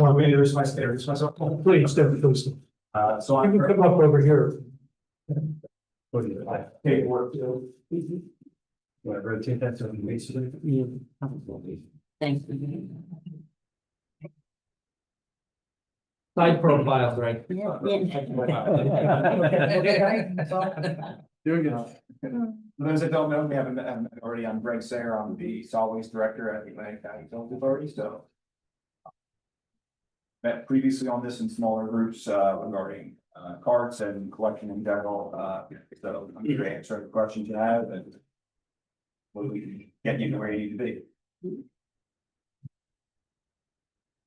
Want me to introduce myself? Please, please. So You I'm. can come up over here. Hey, work. Do I rotate that so we see it? Thank you. Side profile, right? Doing good. For those that don't know me, I'm already on Greg Sayer. I'm the solid waste director at the Atlantic County Health Authority, so. Met previously on this in smaller groups regarding carts and collection in general. So I'm here to answer any questions you have and. We can get you to where you need to be.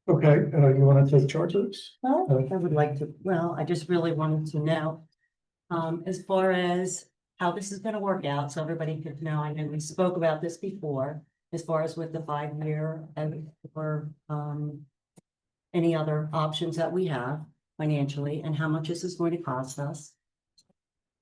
Okay, you want to take charge of this? Well, I would like to, well, I just really wanted to know, as far as how this is gonna work out, so everybody could know, I know we spoke about this before, as far as with the 5-year and or, any other options that we have financially, and how much this is going to cost us.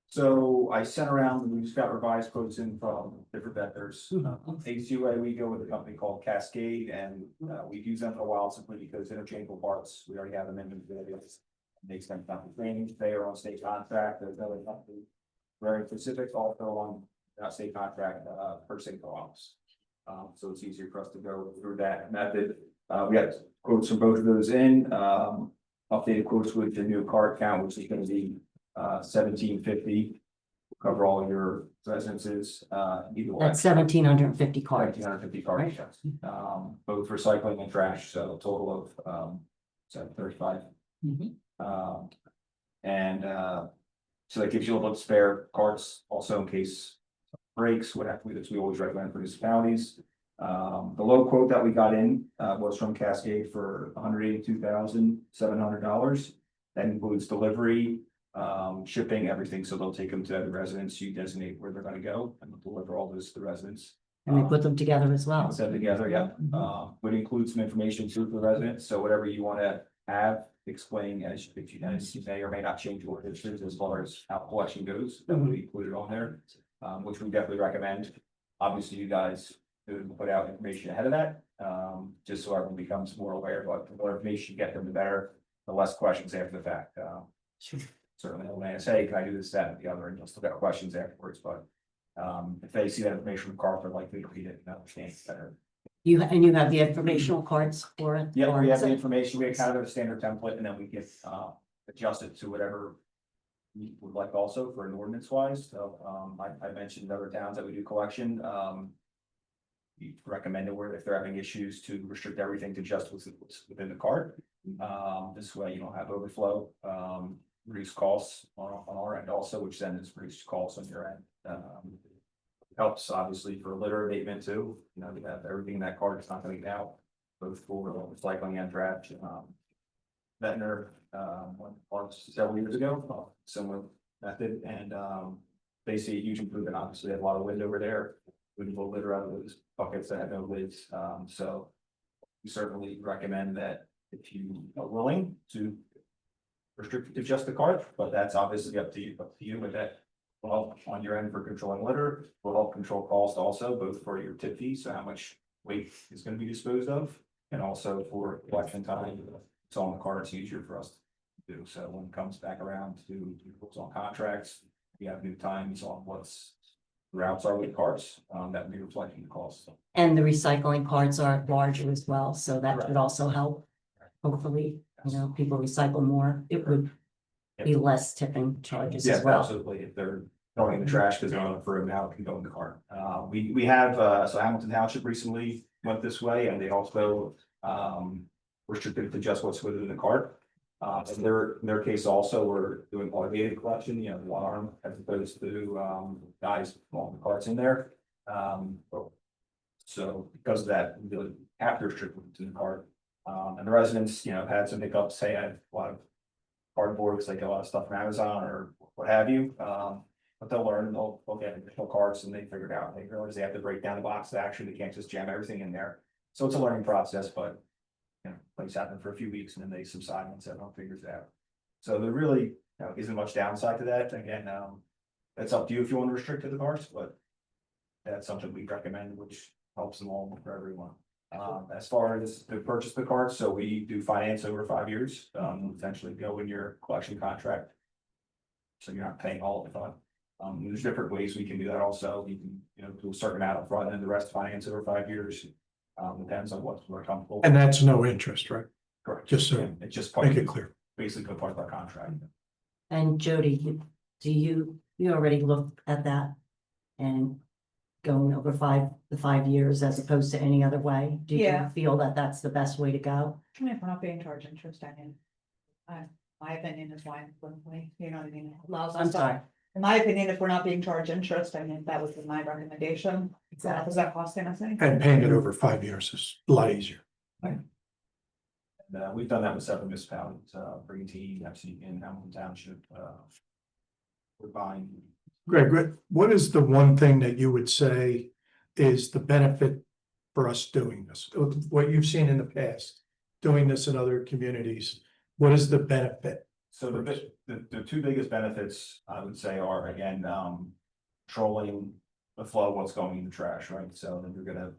So I sent around, we just got revised quotes in from different vendors. ACUA, we go with a company called Cascade, and we've used them for a while simply because interchangeable parts, we already have them in the videos. Makes them not training, they are on state contract, there's no company. Very specific, also on state contract, purchasing co-ops. So it's easier for us to go through that method. We got quotes from both of those in, updated quotes with the new card count, which is gonna be 1750. Cover all your residences, either way. That's 1,750 cards. 1,750 cards, yes. Both recycling and trash, so a total of 735. And so that gives you a little bit of spare cards also in case breaks, what have we always recommend for municipalities. The low quote that we got in was from Cascade for $182,700. That includes delivery, shipping, everything. So they'll take them to the residence, you designate where they're gonna go and they'll deliver all this to the residents. And we put them together as well. Set together, yeah. Would include some information to the residents, so whatever you wanna have, explain as you may or may not change your histories as far as how collection goes, that will be included on there. Which we definitely recommend. Obviously, you guys could put out information ahead of that, just so everyone becomes more aware, but the more information you get them, the better, the less questions after the fact. Certainly, when I say, can I do this, that, and the other, and you'll still get questions afterwards, but if they see that information from Carl, they're likely to read it and understand it better. You have the informational cards for it? Yeah, or we have is the it- information, we have kind of a standard template, and then we get adjust it to whatever we would like also for an ordinance wise, so I mentioned other towns that we do collection. We recommend it where if they're having issues to restrict everything to just what's within the cart. This way you don't have overflow, reduce costs on our end also, which then is reduced costs on your end. Helps obviously for litter abatement too, you know, you have everything in that cart, it's not gonna get out, both for recycling and trash. Ventnor, parts several years ago, similar method, and they see a huge improvement. Obviously, they have a lot of wind over there. We pull litter out of those buckets that have no lids, so we certainly recommend that if you are willing to restrict it to just the cart, but that's obviously up to you with that. Will help on your end for controlling litter, will help control cost also, both for your tip fee, so how much weight is gonna be disposed of, and also for collection time. It's on the cart, it's easier for us to do, so when it comes back around to what's on contracts, we have new times on what's routes are with carts, that would be reflecting the cost. And the recycling cards are larger as well, so that Correct. would also help. Hopefully, people recycle more, it would be less tipping charges Yeah, as well. absolutely, if they're throwing in the trash because they're on it for a now, it can go in the cart. We have, so Hamilton Township recently went this way, and they also restricted it to just what's within the cart. In their case also, we're doing automated collection, you know, one arm as opposed to guys pulling the carts in there. So because of that, we really have to restrict it to the cart. And the residents, you know, have had some hiccups, say I have a lot of cardboard, because they get a lot of stuff from Amazon or what have you. But they'll learn, they'll get additional carts and they figure it out. They realize they have to break down the box to actually, they can't just jam everything in there. So it's a learning process, but you know, things happen for a few weeks and then they subside once everyone figures it out. So there really, you know, isn't much downside to that. Again, it's up to you if you want to restrict to the carts, but that's something we recommend, which helps them all for everyone. As far as to purchase the carts, so we do finance over 5 years, essentially go in your collection contract. So you're not paying all of the fund. There's different ways we can do that also. You can, do a certain amount up front and the rest finance over 5 years. Depends on what's more comfortable. And that's no interest, right? Correct. Just so, Yeah, it's just part, make it clear. basically part of our contract. And Jody, you already looked at that? And going over the 5 years as opposed to any other way? Do you Yeah. feel that that's the best way to go? I mean, if we're not being charged interest, I mean. My opinion is why, you know what I mean, it allows us I'm to- sorry. In my opinion, if we're not being charged interest, I mean, that was my recommendation. So Exactly. is that costing us anything? And paying it over 5 years is a lot easier. We've done that with several municipalities, Brigantine, Epstein, and Hamilton Township, we're buying. Greg, what is the one thing that you would say is the benefit for us doing this? What you've seen in the past, doing this in other communities, what is the benefit? So the two biggest benefits, I would say, are again, controlling the flow of what's going in the trash, right? So then you're gonna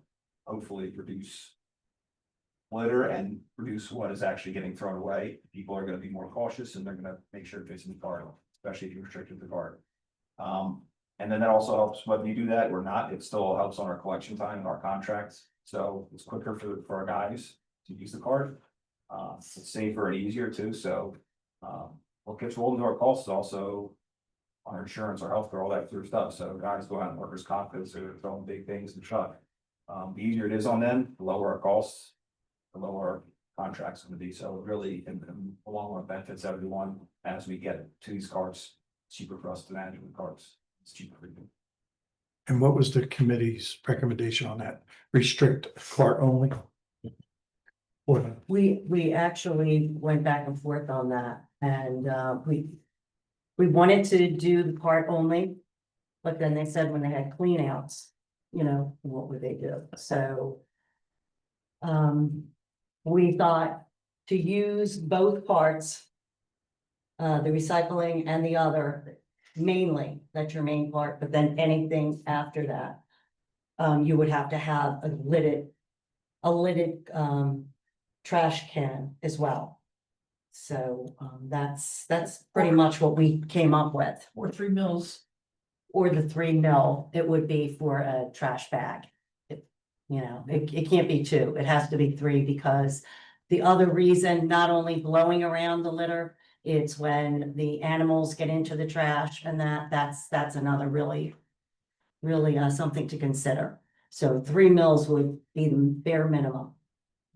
hopefully reduce litter and reduce what is actually getting thrown away. People are gonna be more cautious and they're gonna make sure it fits in the cart, especially if you restricted the cart. And then that also helps whether you do that or not, it still helps on our collection time and our contracts. So it's quicker for our guys to use the cart. It's safer and easier too, so. What gets rolled into our costs is also our insurance, our healthcare, all that sort of stuff. So guys go out and workers' comp, because they're throwing big things in the truck. The easier it is on them, the lower our costs, the lower our contract's gonna be. So it really, in the long run, benefits everyone as we get to these carts. It's cheaper for us to manage the carts. It's cheaper for you. And what was the committee's recommendation on that? Restrict cart only? Or We actually went back and forth on that and we wanted to do the part only. But then they said when they had cleanouts, what would they do? So. We thought to use both parts. The recycling and the other, mainly, that's your main part, but then anything after that. You would have to have a lidded trash can as well. So that's pretty much what we came up with. Or 3 mils. Or the 3 mil, it would be for a trash bag. It can't be 2, it has to be 3, because the other reason, not only blowing around the litter, it's when the animals get into the trash and that's another really something to consider. So 3 mils would be the bare minimum.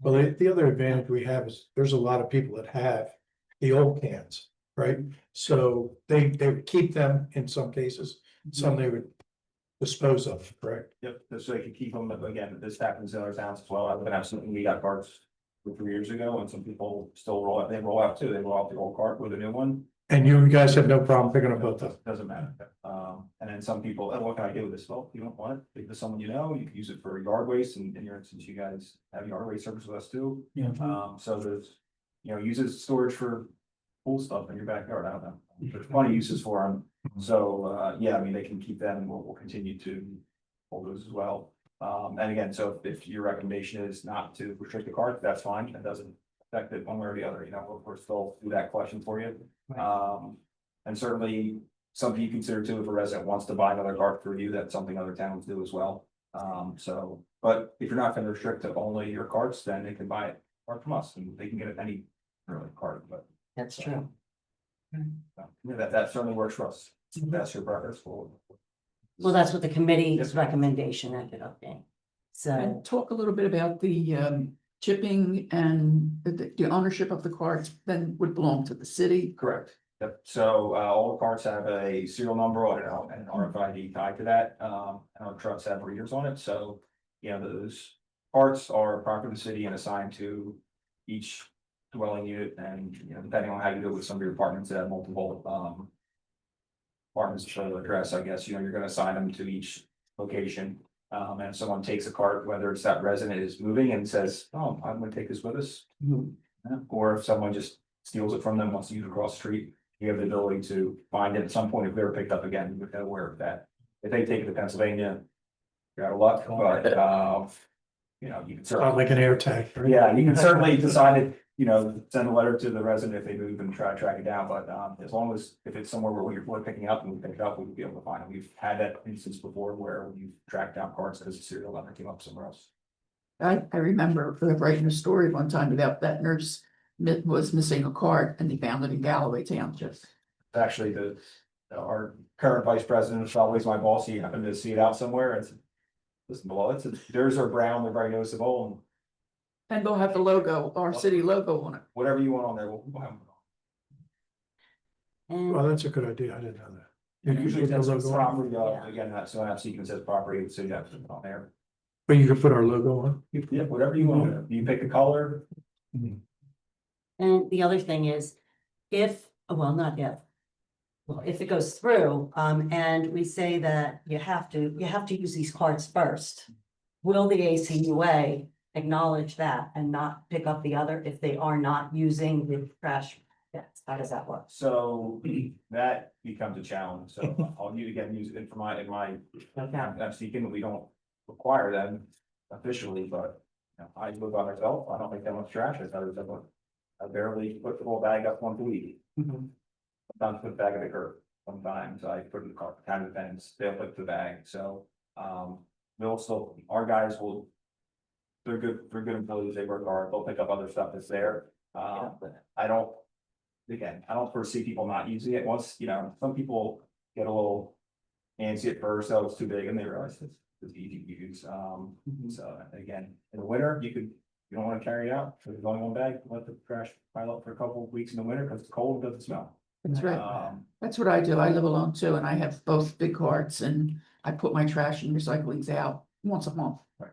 well, the other advantage we have is there's a lot of people that have the old cans, right? So they would keep them in some cases, some they would dispose of, correct? Yep, so they can keep them, again, this happens in other towns as well. I've been absolutely, we got carts 3 years ago, and some people still roll out, they roll out too, they roll out the old cart with a new one. And you guys have no problem picking up both of them? Doesn't matter. And then some people, oh, what can I do with this? Well, you don't want it, give it to someone you know, you can use it for yard waste, and in your instance, you guys have yard waste service with us too. Yeah. So there's, use it as storage for cool stuff in your backyard, I don't know. There's plenty of uses for them. So, yeah, I mean, they can keep them, and we'll continue to hold those as well. And again, so if your recommendation is not to restrict the cart, that's fine, that doesn't affect it one way or the other, we're still do that collection for you. And certainly something you consider too, if a resident wants to buy another cart for you, that's something other towns do as well. So, but if you're not gonna restrict to only your carts, then they can buy it cart from us, and they can get it any really cart, but. That's true. Yeah, that certainly works for us. If that's your preference, Well, that's what the committee's recommendation ended up being. So, And talk a little bit about the chipping and the ownership of the carts then would belong to the city. correct. Yep, so all the carts have a serial number on it and RFID tied to that, and our trucks have readers on it, so. Those carts are property of the city and assigned to each dwelling unit, and depending on how you do it with some of your apartments that have multiple apartments to show the address, I guess, you're gonna assign them to each location. And if someone takes a cart, whether it's that resident is moving and says, oh, I'm gonna take this with us. Or if someone just steals it from them, wants to use it across the street, you have the ability to find it at some point if they're picked up again, you're aware of that. If they take it to Pennsylvania, you're out of luck, but you know, you can Not certainly, like an air tag, right? yeah, you can certainly decide, you know, send a letter to the resident if they move and try to track it down, but, as long as, if it's somewhere where we're picking up and we pick it up, we would be able to find it. We've had that instance before where we've tracked down carts because the serial number came up somewhere else. I remember writing a story one time about that nurse was missing a card and they found it in Galloway Township. Actually, our current vice president is always my boss. He happened to see it out somewhere and said, listen, well, theirs are brown, they're very noticeable, and And they'll have the logo, our city logo on it. whatever you want on there, we'll have them. And Well, that's a good idea. I didn't know that. You can Usually put the that's logo on, property, Yeah. again, that's so I have sequence as property, so you have to put it on there. but you can put our logo on. Yeah, whatever you want, you pick a color, And the other thing is, if, well, not if. Well, if it goes through, and we say that you have to use these cards first. Will the ACUA acknowledge that and not pick up the other if they are not using the trash? Yes, how does that work? so that becomes a challenge, so I'll need to get use it in my, Okay, I'm seeking, we don't require them officially, but. You know, I live by myself, I don't make that much trash, I barely put the whole bag up once a week. Sometimes put the bag in the curb, sometimes I put it in the car, time depends, they'll put the bag, so, they'll still, our guys will. They're good employees, they work hard, they'll pick up other stuff that's there, I don't. Again, I don't foresee people not using it once, you know, some people get a little. Antsy at first, so it's too big, and they realize it's easy to use, so again, in the winter, you don't wanna carry it out, so there's only one bag, let the trash pile up for a couple of weeks in the winter, cause it's cold, it doesn't smell. That's right. Um, That's what I do. I live alone too, and I have both big carts and I put my trash and recyclings out once a month. Right.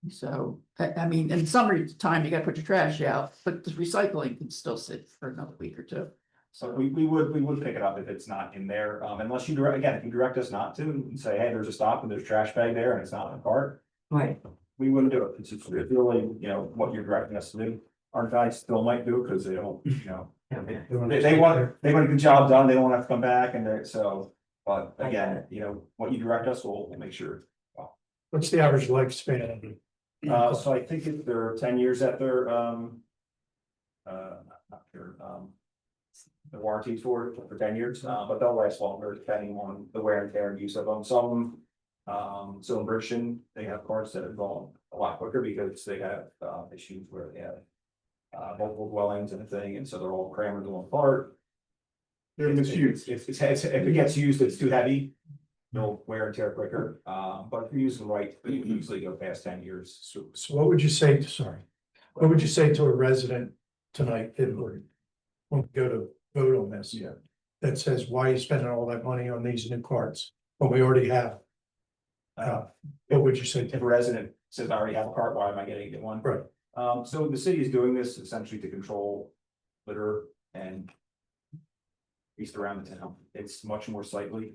So, I mean, in summertime, you gotta put your trash out, but the recycling can still sit for another week or two. So we would pick it up if it's not in there, unless you direct, again, if you direct us not to, and say, hey, there's a stop and there's a trash bag there and it's not in the cart. right, We wouldn't do it, it's really, you know, what you're directing us to do, our guys still might do it, cause they don't, you know. They want the job done, they don't have to come back and they're, so, but I get again, it. you know, what you direct us, we'll make sure. What's the average lifespan of it? So I think if they're 10 years at their, not sure, the warranties for 10 years, but they'll last longer depending on the wear and tear and use of them. Some, so in Bridgeton, they have cars that have gone a lot quicker because they have, issues where they have multiple dwellings and a thing, and so they're all crammed into one part. They're misused. If it gets used, it's too heavy. They'll wear and tear quicker, but if you use them right, they usually go past 10 years. So what would you say, what would you say to a resident tonight if we want to go to vote on this? Yeah. That says, why are you spending all that money on these new carts when we already have? What would you say If to? a resident says, I already have a cart, why am I getting it one? Right. So the city is doing this essentially to control litter and. East around the town, it's much more sightly,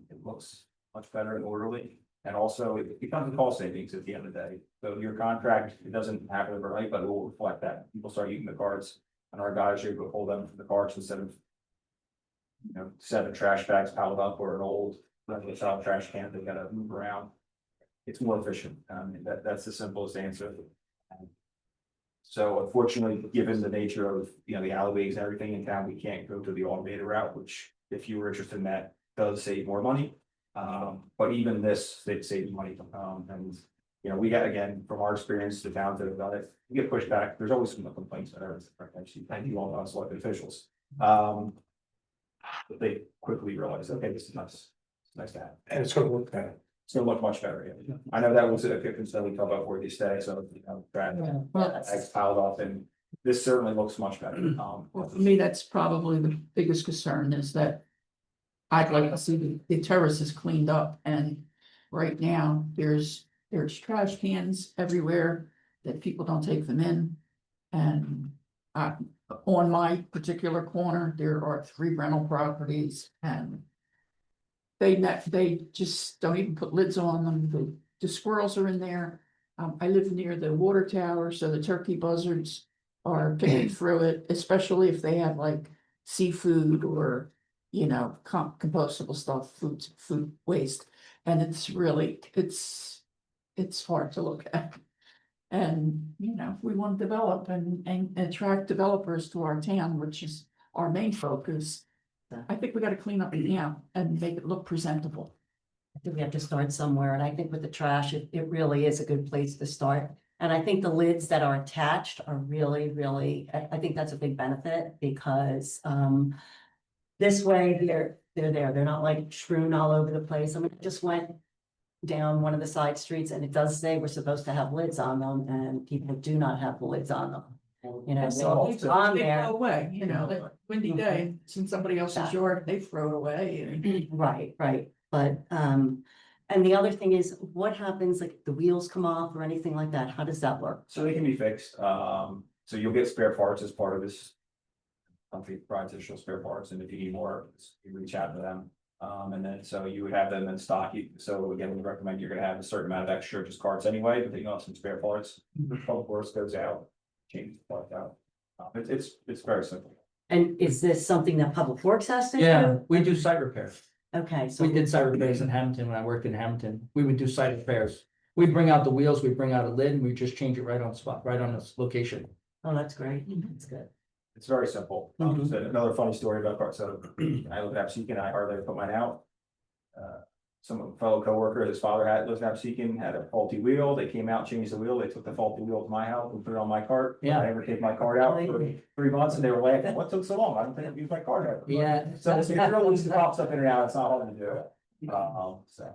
it looks much better and orderly. And also it becomes a cost savings at the end of the day, so your contract, it doesn't happen overnight, but it will reflect that, people start using the carts. And our guys are able to pull them from the carts instead of. You know, 7 trash bags piled up or an old, regular style trash can, they gotta move around. It's more efficient, that's the simplest answer. So unfortunately, given the nature of, you know, the alleyways and everything in town, we can't go to the automated route, which if you were interested in that, does save more money. But even this, they'd save money, and, you know, we got, again, from our experience, the towns that have done it, you get pushed back, there's always some complaints that are, actually, thank you all, us elected officials. But they quickly realize, okay, this is nice, it's nice to have. And it's gonna look better. It's gonna look much better, yeah. I know that was a concern we talked about where they stay, so, you know, bags piled up, and this certainly looks much better. Well, for me, that's probably the biggest concern is that I'd like to see the terraces cleaned up, and right now, there's trash cans everywhere that people don't take them in. And on my particular corner, there are 3 rental properties, and they just don't even put lids on them. The squirrels are in there. I live near the water tower, so the turkey buzzards are picking through it, especially if they have like seafood or, you know, compostable stuff, food waste. And it's really, it's hard to look at. And, you know, we want to develop and attract developers to our town, which is our main focus. I think we gotta clean up the town and make it look presentable. I think we have to start somewhere, and I think with the trash, it really is a good place to start. And I think the lids that are attached are really, I think that's a big benefit because, this way they're not like strewn all over the place. I mean, I just went down one of the side streets and it does say we're supposed to have lids on them and people do not have the lids on them. You know, so it's on They there. throw away, you know, like windy day, it's in somebody else's yard, they throw it away and. Right, but, and the other thing is, what happens, like, the wheels come off or anything like that, how does that work? So they can be fixed, so you'll get spare parts as part of this. Company provides additional spare parts, and if you need more, you reach out to them. And then, so you would have them in stock, so again, we recommend you're gonna have a certain amount of extra just carts anyway, but then you have some spare parts. Public Works goes out, changes the part out. It's very simple. And is this something that Public Works has to do? Yeah, we do site repairs. Okay, so. We did site repairs in Hamilton when I worked in Hamilton. We would do site repairs. We bring out the wheels, we bring out a lid, and we just change it right on spot, right on this location. Oh, that's great, that's good. It's very simple. Mhm. So another funny story about parts, so I live in Absecon, I hardly put mine out. Some fellow coworker, his father lives in Absecon, had a faulty wheel, they came out, changed the wheel, they took the faulty wheel to my house and put it on my cart. Yeah. I never take my cart out for 3 months and they were laughing, what took so long? I don't think I've used my cart ever. Yeah. So it's really just pops up in and out, it's not hard to do. So.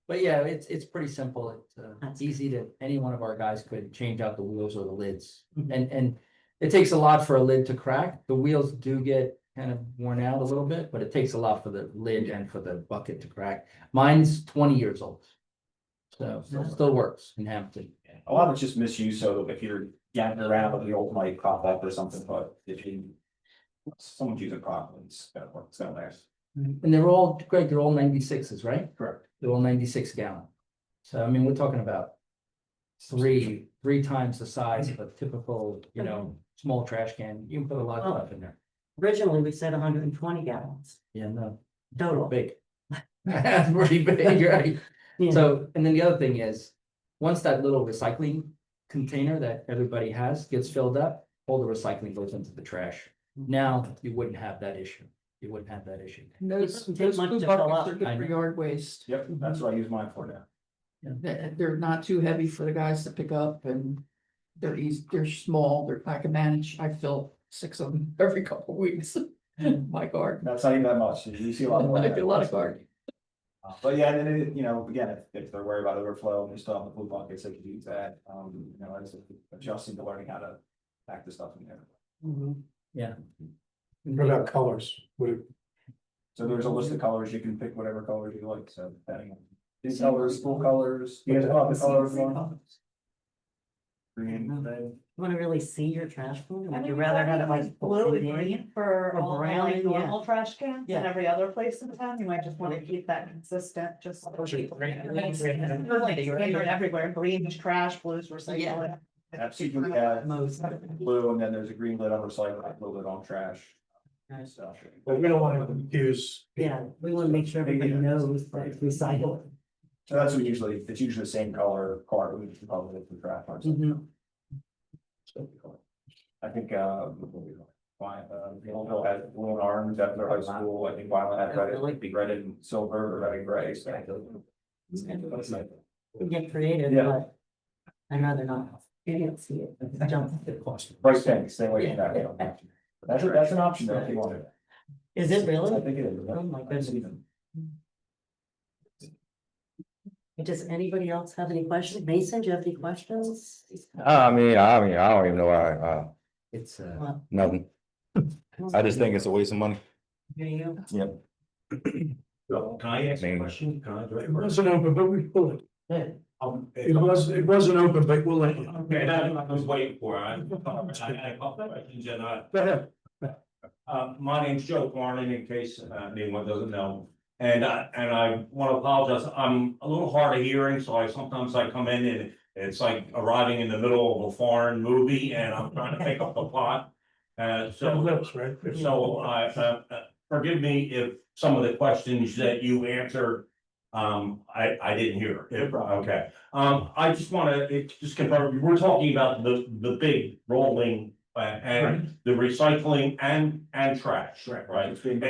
But yeah, it's pretty simple. It's easy to, any one of our guys could change out the wheels or the lids. And it takes a lot for a lid to crack. The wheels do get kind of worn out a little bit, but it takes a lot for the lid and for the bucket to crack. Mine's 20 years old. So it still works in Hampton. A lot of it's just misuse, so if you're yanking around, the old might pop up or something, but if you. Someone's using it properly, it's gonna work, it's gonna last. And they're all, Greg, they're all 96s, right? Correct. They're all 96 gallon. So I mean, we're talking about three times the size of a typical, you know, small trash can. You can put a lot of stuff in there. Originally, we said 120 gallons Yeah, no, total. big. That's pretty big, right? Yeah. So, and then the other thing is, once that little recycling container that everybody has gets filled up, all the recycling goes into the trash. Now, you wouldn't have that issue. You wouldn't have that issue. And those doesn't take much food to fill buckets up. are good I for know. yard waste. Yep, that's what I use mine for now. They're not too heavy for the guys to pick up and they're easy, they're small, I can manage, I fill 6 of them every couple of weeks. in my garden. That's not even that much, you see a lot more. I do a lot of gardening. But yeah, and then, you know, again, if they're worried about overflow and they still have the blue buckets, they can use that, you know, as adjusting to learning how to pack the stuff in there. Mhm. Yeah. What about colors? So there's a list of colors, you can pick whatever colors you like, so depending on. These colors, full colors, you guys have the colors on? Green, red. You wanna really see your trash can? I Would mean, you rather have it like blue and green? green for Or all brown, like yeah. normal trash cans Yeah. and every other place in town, you might just wanna keep that consistent, just. Everywhere, green's trash, blue's recycling. Absolutely, yeah, Most. blue, and then there's a green lid on recycling, blue lid on trash. So. But we don't want to confuse. Yeah, we wanna make sure everybody knows that it's recycled. So that's what usually, it's usually the same color card, we can probably look for trash. Mhm. I think, Glenville has blue and orange at their high school, I think Violet had red and silver, or red and gray, so. We get creative, Yeah. but I'd rather not. You can't see it. Jump. Right thing, stay away from that. That's an option though, if you want it. Is it I really? think it is. Oh my goodness. Does anybody else have any questions? Mason, do you have any questions? I mean, I don't even know why, It's, Well, nothing. I just think it's a waste of money. do you? Yep. Can I ask I a mean- question? Can I do It wasn't open, but we pull it. It it? wasn't open, but we'll let you. Okay, that's what I was waiting for. I had a couple of questions and Go ahead. my name's Joe Corning, in case anyone doesn't know. And I want to apologize. I'm a little hard of hearing, so sometimes I come in and it's like arriving in the middle of a foreign movie and I'm trying to pick up the plot. Some lips, right? So forgive me if some of the questions that you answered I didn't hear. No problem. Okay, I just wanna, just confirm, we're talking about the big rolling, and the recycling and trash, right? It's being-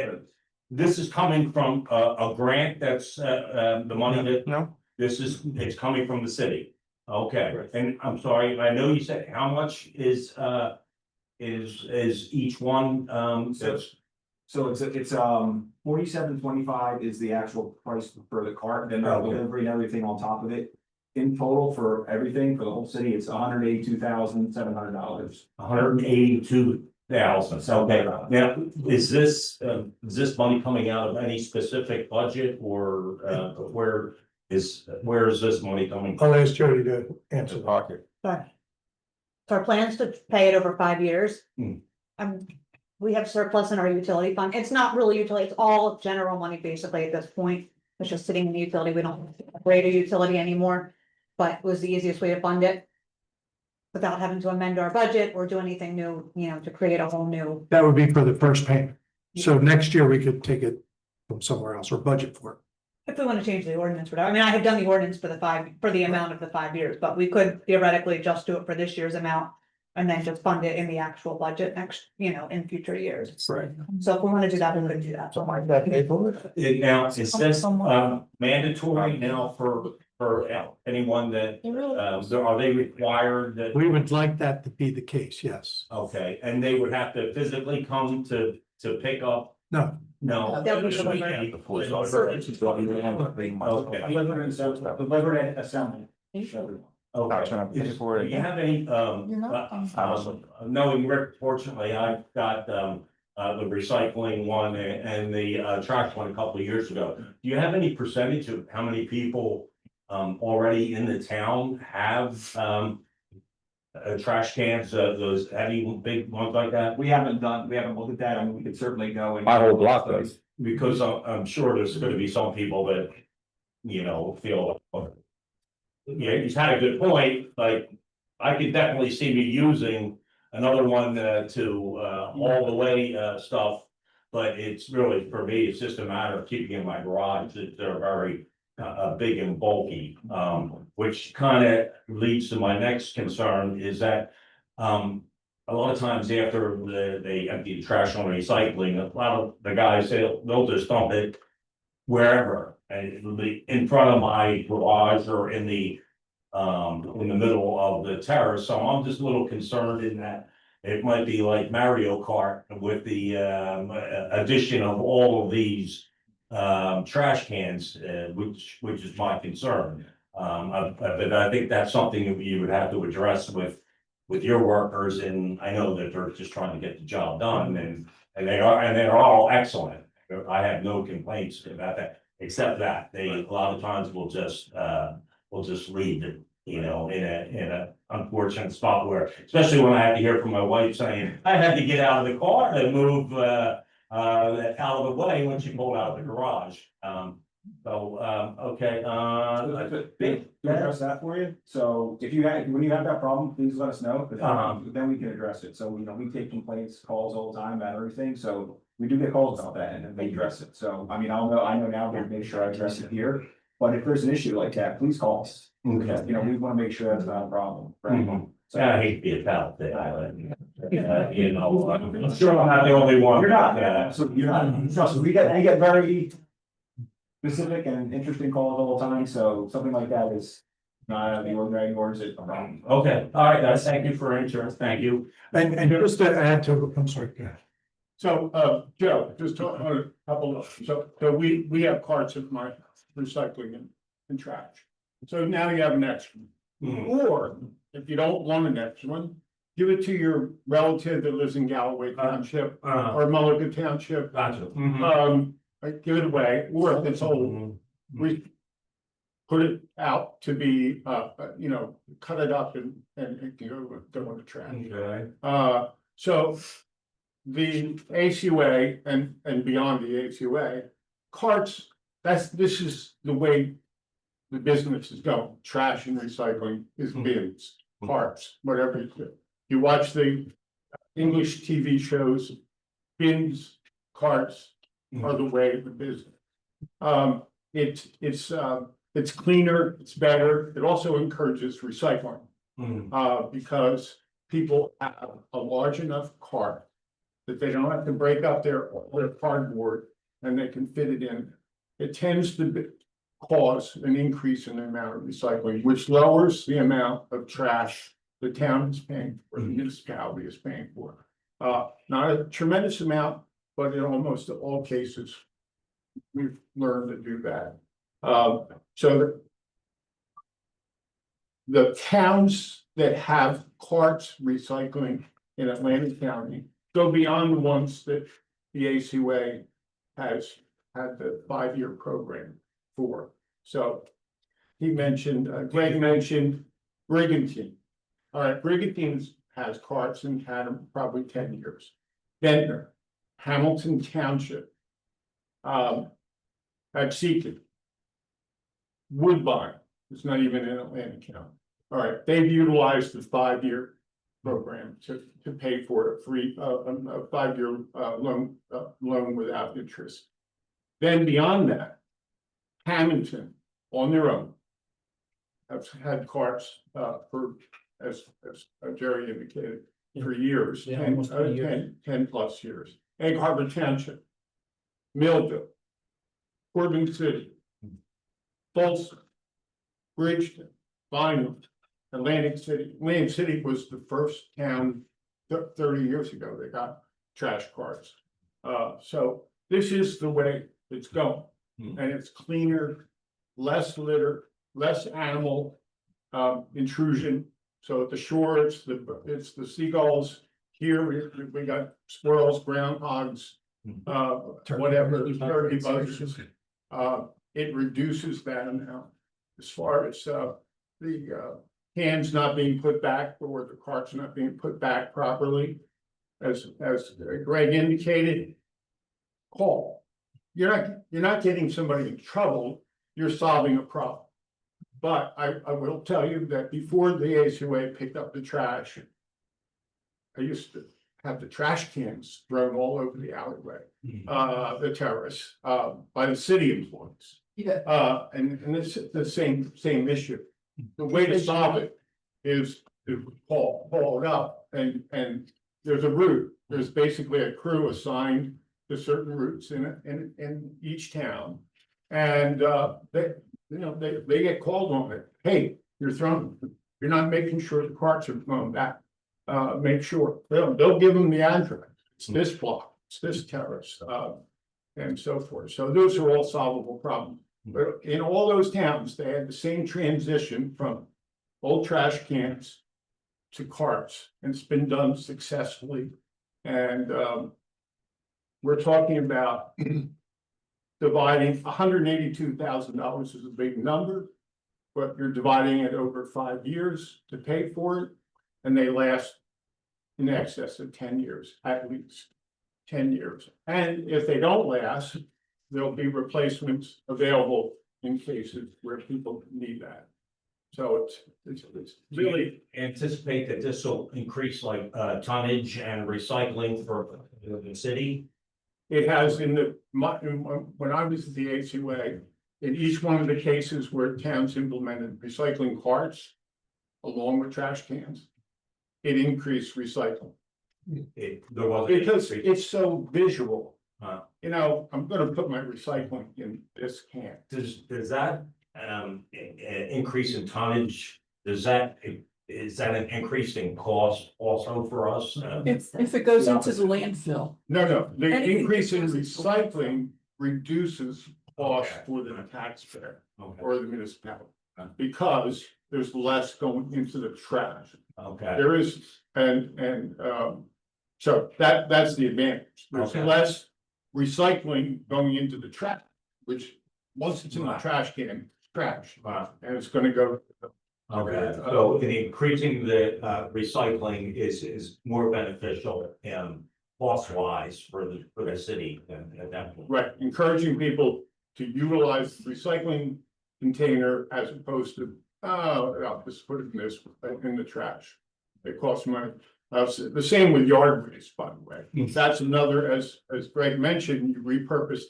This is coming from a grant that's, the money that, No, it's coming from the city. Okay, Right. and I'm sorry, I know you said how much is each one, that's, So it's 47.25 is the actual price for the cart, then the Okay. delivery and everything on top of it. In total for everything, for the whole city, it's $182,700. $182,000, okay. Now, is this money coming out of any specific budget or, where is this money coming from? I'll ask Jody to answer the that. pocket. But. So our plans to pay it over 5 years. Hmm. We have surplus in our utility fund. It's not really utility, it's all general money basically at this point. It's just sitting in the utility. We don't rate a utility anymore. But it was the easiest way to fund it. Without having to amend our budget or do anything new, to create a whole new. That would be for the first payment. So next year we could take it from somewhere else or budget for it. If we want to change the ordinance, whatever. I mean, I have done the ordinance for the amount of the 5 years, but we could theoretically just do it for this year's amount. And then just fund it in the actual budget next, in future years. Right. So if we want to do that, we could do that. Now, is this mandatory now for anyone that, are they required that? We would like that to be the case, yes. Okay, and they would have to physically come to pick up? No, No. They'll be delivered. Delivered and assembled. Okay. Trying to pay for it. Do you have any, knowing Rick, fortunately, I've got, the recycling one and the, trash one a couple of years ago. Do you have any percentage of how many people, already in the town have, trash cans, those heavy, big ones like that? We haven't looked at that, I mean, we could certainly go and. My whole block does. Because I'm sure there's gonna be some people that, feel. Yeah, he's had a good point, like, I could definitely see me using another one to all the way stuff. But it's really, for me, it's just a matter of keeping in my garage, that they're very big and bulky. Which kind of leads to my next concern is that a lot of times after they empty the trash on recycling, a lot of the guys, they'll just dump it wherever. And it'll be in front of my garage or in the middle of the terrace, so I'm just a little concerned in that. It might be like Mario Kart with the addition of all of these trash cans, which is my concern. But I think that's something that you would have to address with your workers, and I know that they're just trying to get the job done, and they're all excellent. I have no complaints about that, except that they a lot of times will just leave it, in a unfortunate spot where, especially when I had to hear from my wife saying, I had to get out of the car and move out of the way when she pulled out of the garage. Okay, To address that for you, so when you have that problem, please let us know, because then we can address it, so, we take complaints, calls all the time about everything, so. We do get calls about that, and then they address it, so, I know now, to make sure I address it here, but if there's an issue like that, please call us. Okay. We wanna make sure that's not a problem for anyone. So- I hate to be a pal there, I'm sure I'm not the only one. You're not, so you're not, trust me, we get very specific and interesting calls all the time, so something like that is not out of the ordinary, nor is it a problem. Okay, all right, guys, thank you for insurance, thank you. and just to add to, I'm sorry, go ahead. So, Joe, just on a couple of, so we have carts at my recycling and trash. So now you have an extra. Or if you don't want an extra one, give it to your relative that lives in Galloway Township or Mulligan Township. Gotcha. Give it away, or if it's old, we put it out to be, cut it up and go in the trash. Okay. So the ACUA and beyond the ACUA, carts, this is the way the business is going. Trash and recycling is bins, carts, whatever you do. You watch the English TV shows, bins, carts are the way of the business. it's cleaner, it's better. It also encourages recycling. Because people have a large enough cart that they don't have to break up their cardboard and they can fit it in. It tends to cause an increase in the amount of recycling, which lowers the amount of trash the town is paying for, the municipality is paying for. Not a tremendous amount, but in almost all cases, we've learned to do that. So the towns that have carts recycling in Atlantic County go beyond the ones that the ACWA has had the 5-year program for. So he mentioned, Greg mentioned Brigantine. All right, Brigantine has carts and had them probably 10 years. Ventnor, Hamilton Township, Absecon, Woodbine, it's not even in Atlantic County. All right, they've utilized the 5-year program to pay for a free, a 5-year loan without interest. Then beyond that, Hamilton on their own have had carts for, as Jerry indicated, for years, Yeah, almost 20 years. 10 plus years. Egg Harbor Township, Millville, Corbin City, Folsom, Bridgeton, Vineland, Atlantic City. Atlantic City was the first town 30 years ago they got trash carts. So this is the way it's going. And it's cleaner, less litter, less animal intrusion. So at the shore, it's the seagulls. Here we got squirrels, groundhogs, whatever, turkey buzzards. It reduces that amount. As far as the cans not being put back or the carts not being put back properly, as Greg indicated, call. You're not getting somebody in trouble, you're solving a problem. But I will tell you that before the ACWA picked up the trash, I used to have the trash cans thrown all over the alleyway, the terrace, by the city employees. Yeah. And it's the same issue. The way to solve it is to haul it up and there's a route. There's basically a crew assigned to certain routes in each town. And they get called on it. Hey, you're not making sure the carts are going back. Make sure they'll give them the address. It's this block, it's this terrace, and so forth. So those are all solvable problems. But in all those towns, they had the same transition from old trash cans to carts, and it's been done successfully. And we're talking about dividing $182,000 is a big number, but you're dividing it over 5 years to pay for it, and they last in excess of 10 years, at least 10 years. And if they don't last, there'll be replacements available in cases where people need that. So it's really, Anticipate that this will increase like tonnage and recycling for the city. it has when I was at the ACWA, in each one of the cases where towns implemented recycling carts along with trash cans, it increased recycling. There was. Because it's so visual. Huh. I'm gonna put my recycling in this can. Does that increase in tonnage, is that an increase in cost also for us? If it goes into the landfill, No, the Anything increase in that goes into landfill. recycling reduces cost Okay. for the taxpayer Okay, or the municipality. Because there's less going into the trash. okay, There is, so that's the advantage. There's Okay. less recycling going into the trash, which once it's in the Right. trash can, it's trash, wow, and it's gonna go. okay, so increasing the recycling is more beneficial cost wise for the city than at that point. Right, encouraging people to utilize the recycling container as opposed to, I'll just put it in the trash. It costs money. The same with yard waste, by the way. That's another, as Greg mentioned, you repurpose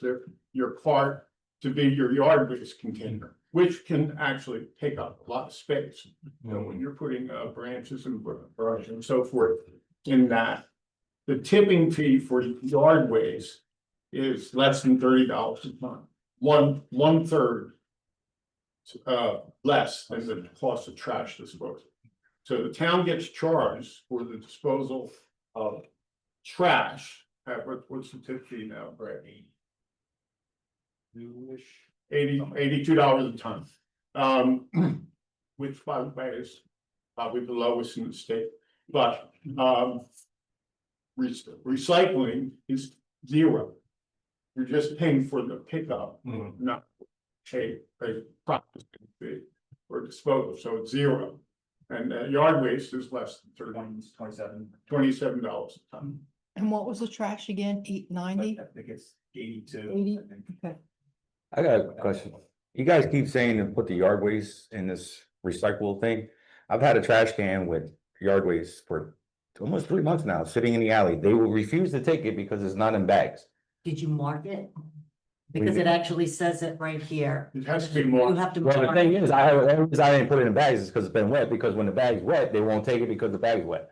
your cart to be your yard waste container, which can actually take up a lot of space. You know, when you're putting branches and brush and so forth in that. The tipping fee for yard waste is less than $30 a ton, one third. Less than the cost of trash disposal. So the town gets charged for the disposal of trash. What's the tip fee now, Brad? $82 a ton. Which by the way is probably the lowest in the state, but recycling is zero. You're just paying for the pickup, not pay processing fee or disposal, so it's zero. And yard waste is less than $27 a ton. And what was the trash again? 890? I think it's 82. 80? I think. Okay. I got a question. You guys keep saying to put the yard waste in this recyclable thing. I've had a trash can with yard waste for almost 3 months now, sitting in the alley. They will refuse to take it because it's not in bags. Did you mark it? Because it actually says it right here. It has to be You more. have to. Well, the mark thing it. is, I didn't put it in bags is because it's been wet, because when the bag's wet, they won't take it because the bag's wet.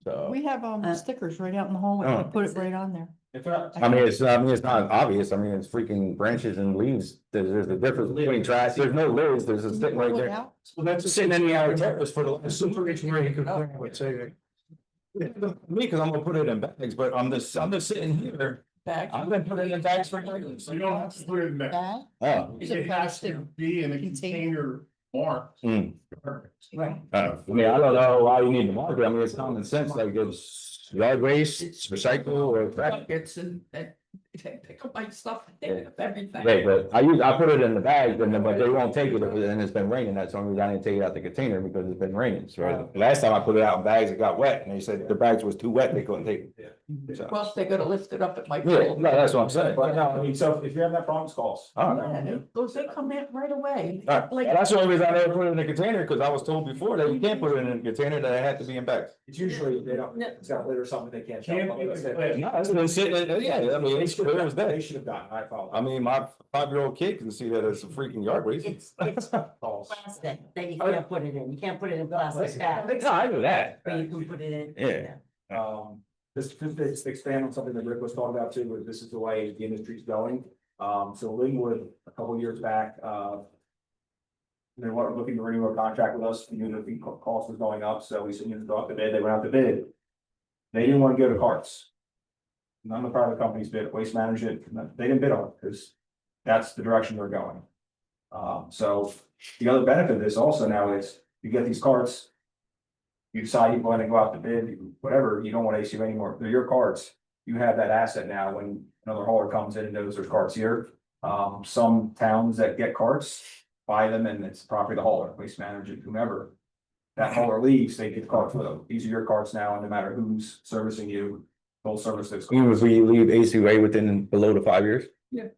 So, We have stickers right out in the hallway. Oh. Put it right on there. If not, I mean, it's not obvious. I mean, it's freaking branches and leaves. There's a difference between trash. There's no lids. There's a stick right Pull it there. out. Well, that's a Sitting in the alley terrace for the. a situation where you could, I would say, Me, because I'm gonna put it in bags, but I'm just sitting here. Bag. I've been putting it in bags for years. You don't have to put it in that. Bag? Oh, Is it It has to plastic? be in a Container? container marked. Right. I mean, I don't know why you need to mark it. I mean, it's common sense, like it's yard waste, it's recycle or trash. Buckets and pick up my stuff, pick up everything. Right, but I put it in the bag, and then, but they won't take it, and it's been raining, that's the only reason I didn't take it out the container, because it's been raining, so. Last time I put it out in bags, it got wet, and they said the bags was too wet, they couldn't take it. So- Well, if they're gonna lift it up, it might. Yeah, no, that's what I'm saying. But no, I mean, so if you have that problem, it's calls. All Yeah, right. they come in right away. All right. Like, Well, that's the only reason I never put it in a container, because I was told before that you can't put it in a container, that it had to be in bags. It's usually, they don't, it's got lid or something they can't. Can't tell. be Like I said, in No, it's been sitting, yeah, I mean, it's clear as They day. should have gotten, I apologize. I mean, my 5-year-old kid can see that it's a freaking yard waste. It's Calls. plastic that you can't put it in. You can't put it in plastic bag, No, I knew that. but you can put it in. Yeah. This to expand on something that Rick was talking about too, but this is the way the industry's going. So Linwood, a couple of years back, they weren't looking to renew a contract with us, knew that the cost was going up, so we said, you know, go out to bid, they went out to bid. They didn't want to go to carts. None of the private companies bid, Waste Management, they didn't bid on it, because that's the direction they're going. So the other benefit of this also now is, you get these carts. You decide you want to go out to bid, whatever, you don't want ACU anymore, they're your carts. You have that asset now when another hauler comes in and knows there's carts here. Some towns that get carts, buy them and it's property of the hauler, Waste Management, whomever. That hauler leaves, they get carts with them. These are your carts now, and no matter who's servicing you, they'll service those. Even if we leave ACUA within below the 5 years?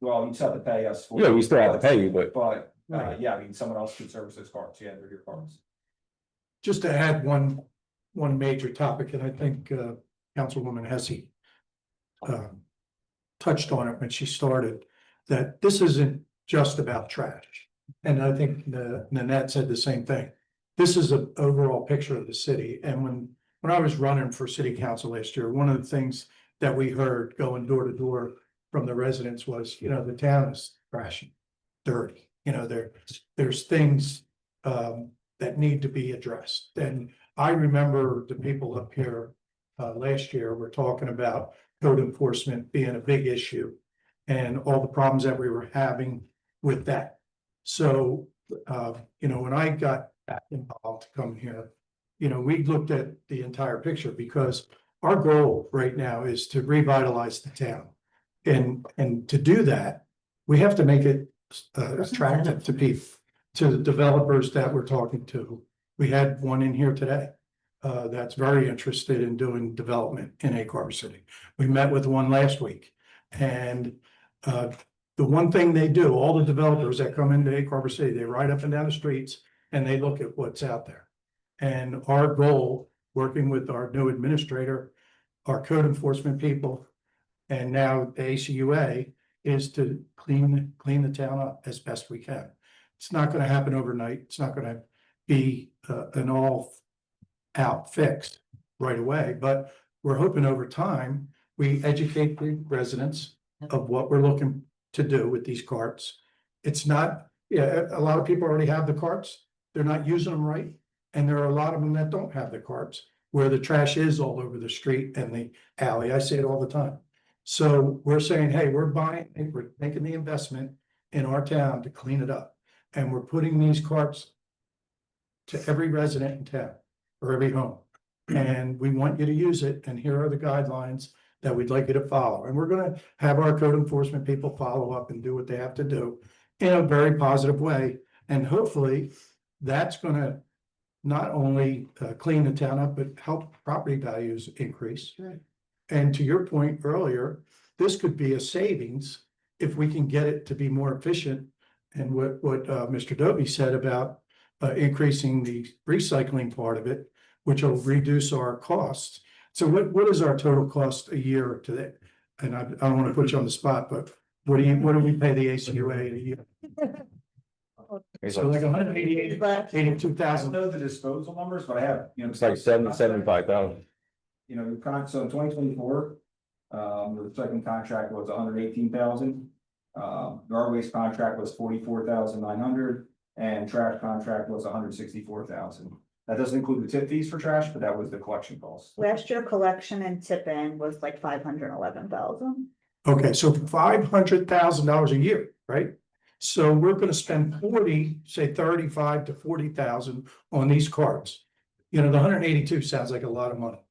Well, you just have to pay us. for- Yeah, we still have to pay you, but. But, yeah, I mean, someone else could service those carts, yeah, they're your carts. just to add one major topic, and I think Councilwoman Hesse touched on it when she started, that this isn't just about trash. And I think Nanette said the same thing. This is an overall picture of the city. And when I was running for city council last year, one of the things that we heard going door to door from the residents was, you know, the town is trashy, dirty. You know, there's things that need to be addressed. And I remember the people up here last year were talking about code enforcement being a big issue and all the problems that we were having with that. So, you know, when I got involved to come here, you know, we looked at the entire picture because our goal right now is to revitalize the town. And to do that, we have to make it attractive to people, to the developers that we're talking to. We had one in here today that's very interested in doing development in A Carver City. We met with one last week. And the one thing they do, all the developers that come into A Carver City, they ride up and down the streets and they look at what's out there. And our goal, working with our new administrator, our code enforcement people, and now the ACUA, is to clean the town up as best we can. It's not gonna happen overnight. It's not gonna be an all out fix right away, but we're hoping over time, we educate the residents of what we're looking to do with these carts. It's not, yeah, a lot of people already have the carts. They're not using them right. And there are a lot of them that don't have the carts, where the trash is all over the street and the alley. I say it all the time. So we're saying, hey, we're making the investment in our town to clean it up. And we're putting these carts to every resident in town or every home. And we want you to use it, and here are the guidelines that we'd like you to follow. And we're gonna have our code enforcement people follow up and do what they have to do in a very positive way. And hopefully, that's gonna not only clean the town up, but help property values increase. Right. And to your point earlier, this could be a savings if we can get it to be more efficient. And what Mr. Dobie said about increasing the recycling part of it, which will reduce our costs. So what is our total cost a year to that? And I don't want to put you on the spot, but what do we pay the ACUA a year? It's So like like, 188, But 82,000. I don't know the disposal numbers, but I have, you know. it's like 75,000. You know, so in 2024, the recycling contract was 118,000. Yard waste contract was 44,900, and trash contract was 164,000. That doesn't include the tip fees for trash, but that was the collection cost. last year collection and tip-in was like 511,000. Okay, so $500,000 a year, right? So we're gonna spend 35 to 40,000 on these carts. You know, the 182 sounds like a lot of money.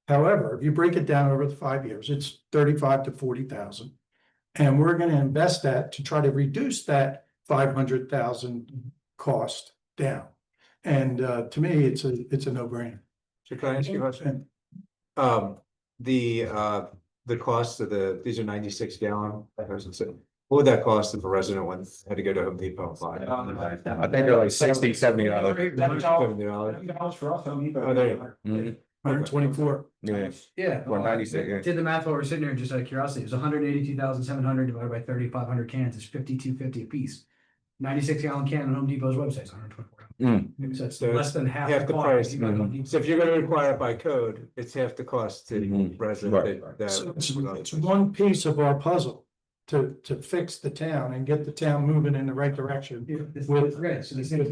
However, if you break it down over the 5 years, it's 35 to 40,000. And we're gonna invest that to try to reduce that 500,000 cost down. And to me, it's a no-brainer. So can I ask you a question? The cost of these are 96 gallon. What would that cost if a resident had to go to Home Depot and buy it? I think they're like $60, $70. $70. For us, Home Depot. Oh, there you go. Mhm. 124. Yeah, Yeah. Or 96, yeah. Did the math while we're sitting here, just out of curiosity, it was 182,700 divided by 3,500 cans, is 52.50 a piece. 96 gallon can on Home Depot's website is $124. So it's So less than half half the cost price. if you go to Home Depot. So if you're gonna require it by code, it's half the cost to Mhm. resident. So it's one piece of our puzzle to fix the town and get the town moving in the right direction. With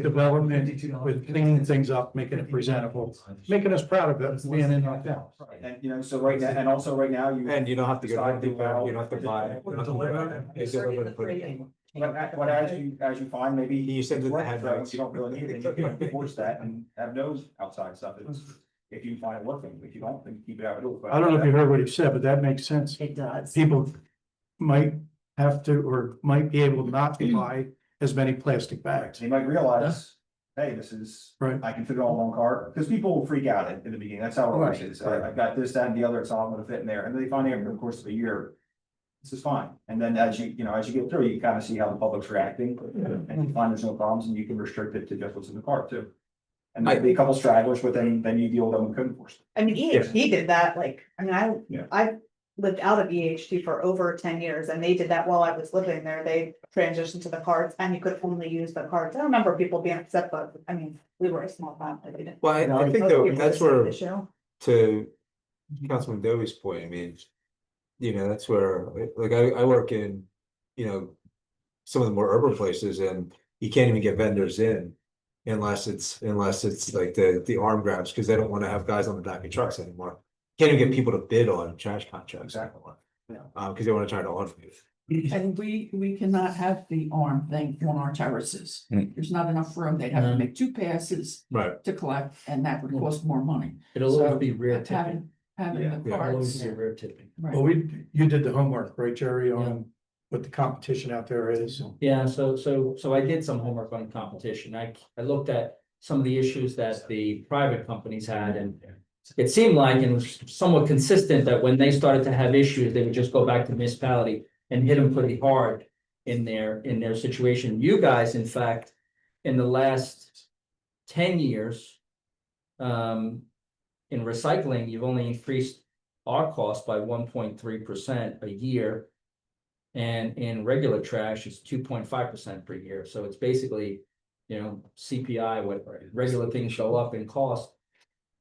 development, with cleaning things up, making it presentable, making us proud of it, being in our town. And, you know, so right now, and also right now, you. And you don't have to go to Home Decide Depot, you don't have to buy it. But as you find, maybe. You said that it's worth they had it, so notes. You don't really need it, then you can enforce that and have no outside stuff. If you find it working, if you don't, then keep it out. I don't know if you heard what he said, but that makes sense. It does. People might have to, or might be able not to buy as many plastic bags. They might realize, hey, this is, Right. I can fit it all in one cart, because people will freak out in the beginning, that's how it always is. I've got this, that, and the other, it's all gonna fit in there, and then they find out over the course of a year. This is fine, and then as you get through, you kind of see how the public's reacting, and you find there's no problems, and you can restrict it to just what's in the cart too. And there'll be a couple stragglers, but then you deal with them with code enforcement. I mean, EHD did that, like, I mean, Yeah. I lived out of EHD for over 10 years, and they did that while I was living there. They transitioned to the cards, and you could only use the cards. I don't remember people being upset, but I mean, we were a small family. They didn't- Well, I think Most though, people that's just had where, the issue. to Councilman Dovie's point, I mean, that's where, like, I work in, some of the more urban places, and you can't even get vendors in unless it's like the arm grabs, because they don't want to have guys on the back of trucks anymore. Can't even get people to bid on trash contracts anymore. Because they want to try to automate. And we cannot have the arm thing on our terraces. Mm. There's not enough room. They'd have to No. make 2 passes Right. to collect, and that would cost more money. It'll So, always be rear tipping. Having Yeah. the Yeah. It'll always cards. be rear tipping. Right. Well, you did the homework, right, Jerry, on what the competition out there is? Yeah, so I did some homework on competition. I looked at some of the issues that the private companies had, and it seemed like, and was somewhat consistent, that when they started to have issues, they would just go back to the municipality and hit them pretty hard in their situation. You guys, in fact, in the last 10 years, in recycling, you've only increased our cost by 1.3% a year. And in regular trash, it's 2.5% per year, so it's basically, you know, CPI, what regular things go up in cost.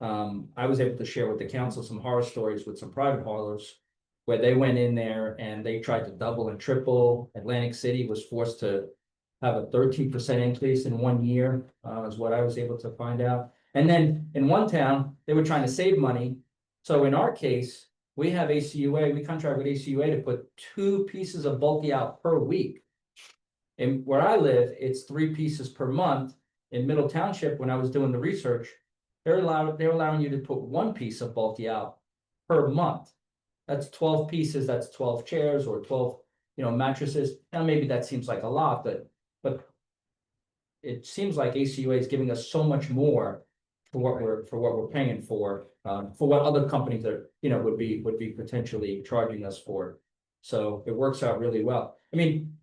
I was able to share with the council some horror stories with some private haulers. Where they went in there and they tried to double and triple. Atlantic City was forced to have a 13% increase in 1 year, is what I was able to find out. And then in one town, they were trying to save money. So in our case, we have ACUA, we contract with ACUA to put 2 pieces of bulky out per week. And where I live, it's 3 pieces per month. In Middle Township, when I was doing the research, they're allowing you to put 1 piece of bulky out per month. That's 12 pieces, that's 12 chairs or 12, you know, mattresses. Now, maybe that seems like a lot, but it seems like ACUA is giving us so much more for what we're paying for what other companies are, you know, would be potentially charging us for. So it works out really well. I mean,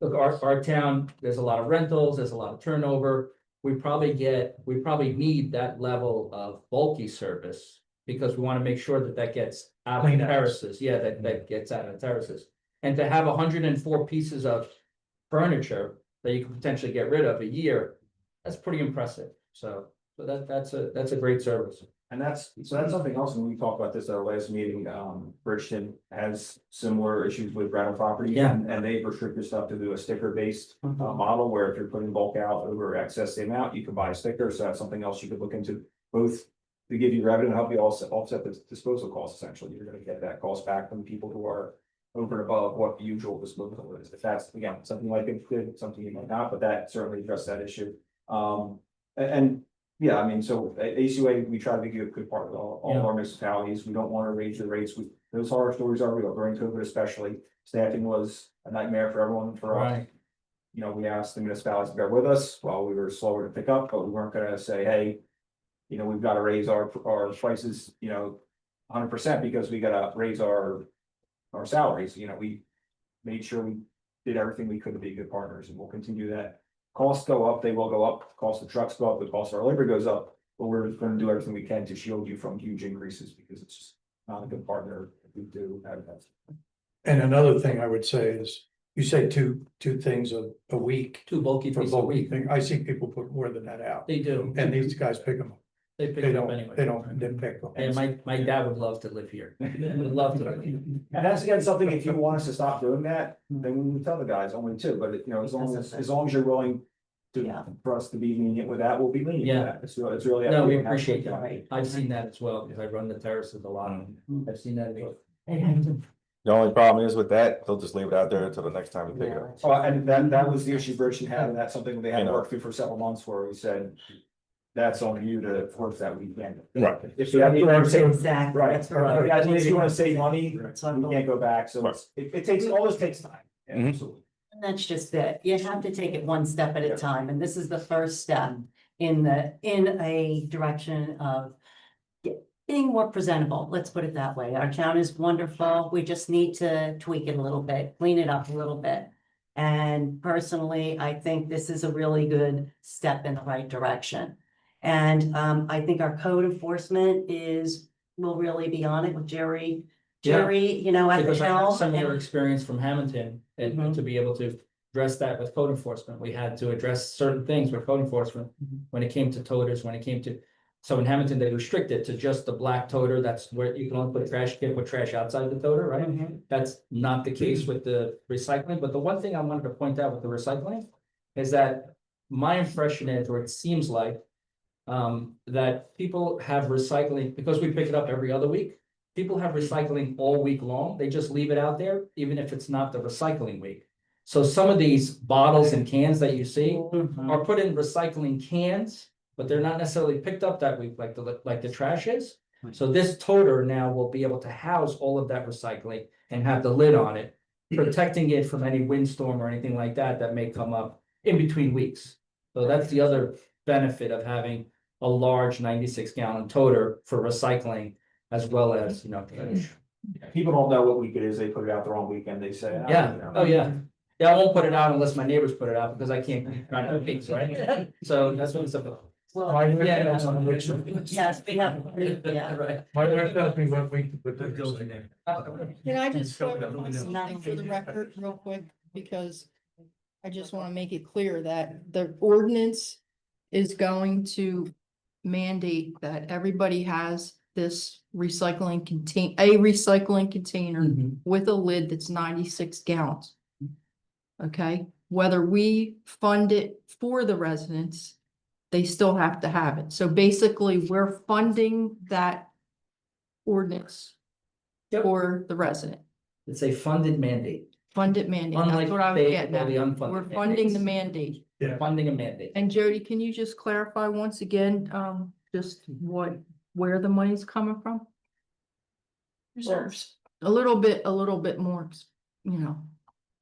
look, our town, there's a lot of rentals, there's a lot of turnover. We probably need that level of bulky service because we want to make sure that gets out of the terraces. Yeah, that gets out of the terraces. And to have 104 pieces of furniture that you can potentially get rid of a year, that's pretty impressive. So that's a great service. And that's something else, when we talked about this at our last meeting, Bridgeton has similar issues with rental property. Yeah. And they've restricted stuff to do a sticker-based model, where if you're putting bulk out over excess the amount, you can buy a sticker, so that's something else you could look into, both to give you revenue and help you also offset the disposal costs. Essentially, you're gonna get that cost back from people who are over and above what the usual disposal is. If that's, again, something like it could, something you might not, but that certainly addressed that issue. And yeah, I mean, so at ACUA, we try to be a good part of all of our municipalities. We don't want to raise the rates. Those horror stories are real, during COVID especially. Staffing was a nightmare for everyone, for us. Right. You know, we asked the municipalities to bear with us while we were slower to pick up, but we weren't gonna say, hey, you know, we've got to raise our prices, you know, 100% because we gotta raise our salaries. You know, we made sure we did everything we could to be good partners, and we'll continue that. Costs go up, they will go up, cost of trucks go up, the cost of our labor goes up, but we're gonna do everything we can to shield you from huge increases, because it's just not a good partner if we do have that. And another thing I would say is, you say two things a week. 2 bulky For pieces a bulk week. thing, I see people put more than that out, They do. and these guys pick them up. They pick They it up don't, anyway. they don't nitpick them. And my dad would love to live here. He would love to. And that's again, something, if you want us to stop doing that, then we would tell the guys only two, but you know, as long as you're willing to, Yeah. for us to be lenient with that, we'll be lenient Yeah. with that. It's really. No, we up to you. appreciate that. I've seen that as well, because I run the terraces a lot. I've seen that as well. The only problem is with that, they'll just leave it out there until the next time we pick it up. Oh, and that was the issue Bridgeton had, and that's something they had to work through for several months, where we said, that's on you to force that weekend. Right. If you have, you want to save, Exactly. right, That's if you guys, if you want to save money, That's we can't go back, so it takes, all this takes time. Yeah, Mhm. absolutely. And that's just it. You have to take it one step at a time, and this is the first step in a direction of being more presentable. Let's put it that way. Our town is wonderful. We just need to tweak it a little bit, clean it up a little bit. And personally, I think this is a really good step in the right direction. And I think our code enforcement will really be on it with Jerry, you know, at the Because I have helm. similar and- experience from Hamilton, and Mhm. to be able to address that with code enforcement, we had to address certain things with code enforcement. Mhm. When it came to toters, when it came to, so in Hamilton, they restricted to just the black toter, that's where you can only put trash, can't put trash outside the toter, right? Mhm. That's not the case with the recycling, but the one thing I wanted to point out with the recycling is that my impression is, or it seems like, that people have recycling, because we pick it up every other week. People have recycling all week long. They just leave it out there, even if it's not the recycling week. So some of these bottles and cans that you see Mhm. are put in recycling cans, but they're not necessarily picked up that week like the trash is. So this toter now will be able to house all of that recycling and have the lid on it, protecting it from any windstorm or anything like that that may come up in between weeks. So that's the other benefit of having a large 96-gallon toter for recycling, as well as, you know. People don't know what week it is, they put it out the wrong weekend, they say. "Ah, Yeah, you know." oh, yeah. Yeah, I won't put it out unless my neighbors put it out, because I can't keep trying to fix, right? So that's what it's about. Well, My Yeah. understanding on which- yes, we have, yeah. Right. My understanding what we could put there. Can I just clarify Not something for the only- record real quick, because I just want to make it clear that the ordinance is going to mandate that everybody has this recycling container Mhm. with a lid that's 96 gallons. Okay, whether we fund it for the residents, they still have to have it. So basically, we're funding that ordinance Yep. for the resident. It's a funded mandate. Funded mandate, that's Unlike what I was state getting or the at. unfunded. We're funding the mandates. mandate. Funding a mandate. And Jody, can you just clarify once again, just where the money's coming from? Reserves. A little bit more, you know.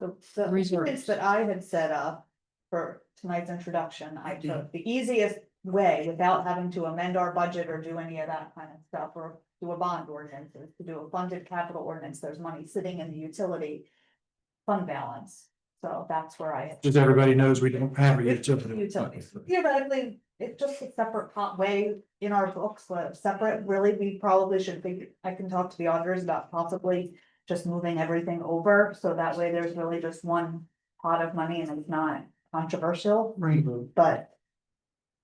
The Reserves. ordinance that I had set up for tonight's introduction, I took the easiest way without having to amend our budget or do any of that kind of stuff, or do a bond ordinance, is to do a funded capital ordinance. There's money sitting in the utility fund balance. So that's where I. Just everybody knows we don't have a utility. Utilities. Theoretically, it's just a separate pot way in our books, but separate, really, we probably should be, I can talk to the auditors about possibly just moving everything over, so that way there's really just one pot of money and it's not controversial, Right. but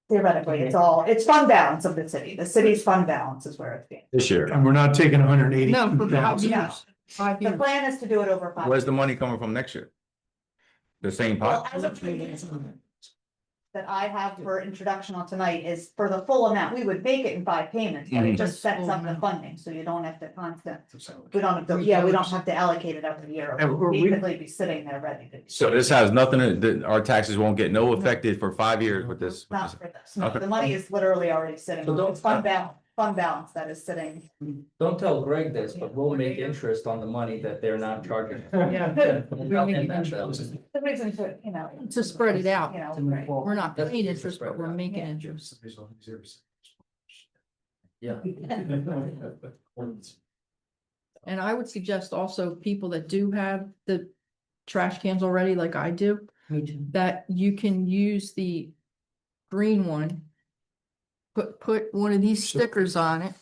theoretically, it's fund balance of the city's fund balance is where it's being. This year. And we're not taking 180. No, for 5 Yeah. years. 5 The years. plan is to do it over 5 Where's the money coming from next year? The same Well, pot? as of that I have for introduction on tonight is for the full amount, we would make it in 5 payments, but it Mhm. just sets up the funding, so you don't have to we don't have to, we don't have to allocate it every year. And We'll we- basically be sitting there ready to. So this has nothing, our taxes won't get no affected for 5 years with this. Not for this, no, Okay. the money is literally already sitting, So don't- it's fund balance that is sitting. Don't tell Greg this, but we'll make interest on the money that they're not charging. Yeah. We'll tell him that, though. The reason to, you know. To spread it out. You know, To move right. forward. We're not That's- paying that's interest, but spread we're out. making Yeah. interest. Yeah. And I would suggest also people that do have the trash cans already, like I do, Me too. that you can use the green one. Put one of these stickers on it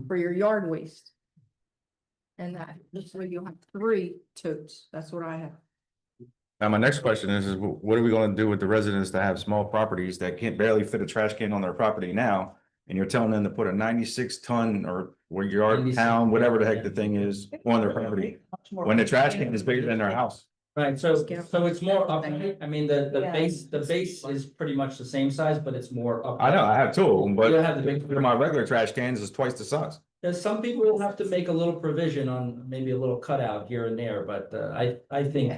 for your yard waste. And that, this way you'll have 3 totes. That's what I have. Now, my next question is what are we gonna do with the residents that have small properties that can't barely fit a trash can on their property now? And you're telling them to put a 96 ton or where yard 96, pound, whatever the heck the thing is, on their property, when the trash can is bigger than their house. Right, so it's more up, I mean, the Yeah. base is pretty much the same size, but it's more up. I know, I have 2 of them, You have the big. but my regular trash cans is twice the size. There's some people will have to make a little provision on maybe a little cutout here and there, but I think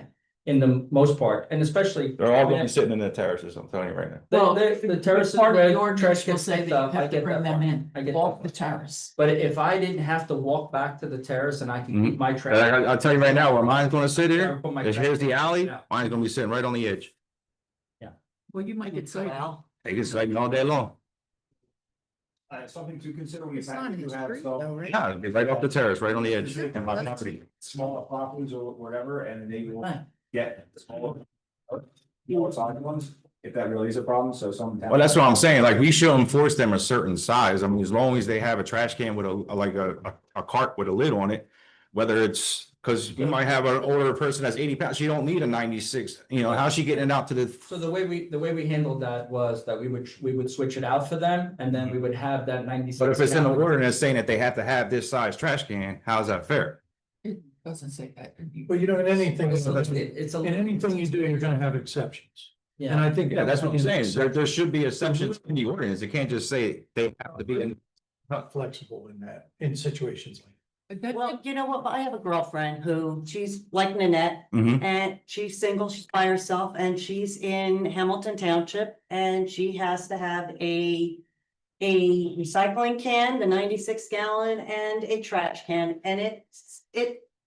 in the most part, and especially. They're all gonna be sitting in the terraces, I'm telling you right now. Well, The terraces Part of the where ordinance trash will gets say picked that up, you I have to get bring that them part. in, I get off that the part. terrace. But if I didn't have to walk back to the terrace and I can keep my And trash. I'll tell you right now, where mine's gonna sit here, Put my is trash here's the can. alley, Yeah. mine's gonna be sitting right on the edge. Well, you might get sick. Well, They get like all day long. Something to consider when you It's not in the have street some. though, right? Yeah, it'd be right off the terrace, right on the edge of my That's- property. Smaller properties or whatever, and they will Right. get smaller. Size ones, if that really is a problem, so some. Well, that's what I'm saying, like, we should enforce them a certain size, I mean, as long as they have a trash can with like a cart with a lid on it. Whether it's, cause you might have an older person that's 80 pounds, she don't need a 96, you know, how's she getting it out to the? So the way we handled that was that we would switch it out for them and then we would have that 96. But if it's in the gallon- ordinance saying that they have to have this size trash can, how's that fair? It doesn't say that. Well, you know, in anything, It's in it's a. anything you do, you're gonna have exceptions. And Yeah, I think. Yeah, that's what I'm everything saying, is there should be exceptions in the ordinance, it can't just say they have to be in. Not flexible in that, in situations like. well, you know what? I have a girlfriend who, she's like Nanette, Mhm. and she's single, she's by herself, and she's in Hamilton Township, and she has to have a recycling can, the 96 gallon, and a trash can, and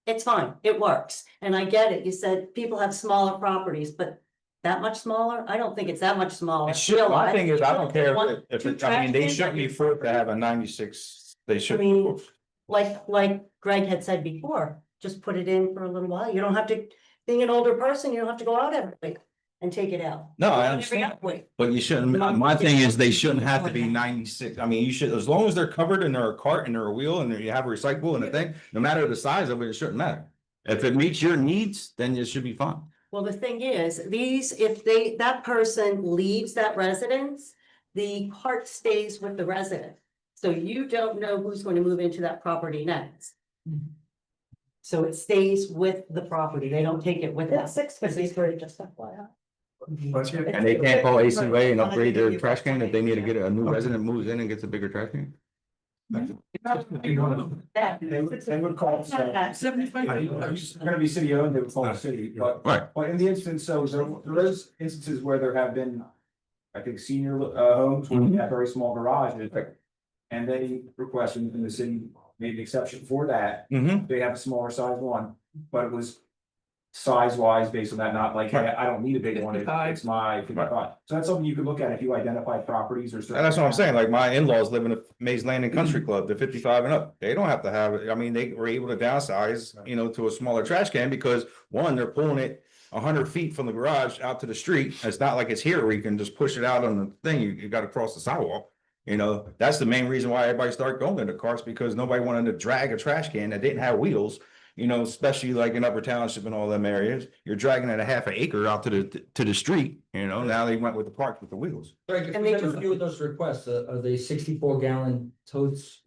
it's fine, it works. And I get it, you said people have smaller properties, but that much smaller? I don't think it's that much smaller. It should, my thing is, I don't care One- if, two it- I mean, they trash shouldn't be cans. forced to have a 96, they should. mean, like Greg had said before, just put it in for a little while. You don't have to, being an older person, you don't have to go out every week. and take it out. No, I Every understand. way. But you shouldn't, my thing is they shouldn't have to be 96. I mean, you should, as long as they're covered and they're a cart and they're a wheel and you have a recyclable and a thing, no matter the size of it, it shouldn't matter. If it meets your needs, then it should be fine. Well, the thing is, if that person leaves that residence, the cart stays with the resident. So you don't know who's going to move into that property next. So it stays with the property. They don't take it with them. It's $6.50 for just FYI. And they can't call ACWA and upgrade their trash can if they need to get a new resident moves in and gets a bigger trash can? They would call. It's gonna be city owned, they would call the city, but. Right. But in the instance, so there is instances where there have been, I think, senior homes where you have very small garages. And they request in the city made an exception for that. Mm-hmm. They have a smaller size one, but it was size wise based on that, not like, hey, I don't need a big one, it's my 55. So that's something you could look at if you identify properties or. And that's what I'm saying, like my in-laws live in a Mays Landing Country Club, they're 55 and up, they don't have to have it, I mean, they were able to downsize, you know, to a smaller trash can because one, they're pulling it 100 feet from the garage out to the street, it's not like it's here where you can just push it out on the thing, you gotta cross the sidewalk. You know, that's the main reason why everybody started going into carts, because nobody wanted to drag a trash can that didn't have wheels. You know, especially like in Upper Township and all them areas, you're dragging it a half an acre out to the street, you know, now they went with the parks with the wheels. Greg, if And we they have a do- few of those requests, are the 64-gallon totes,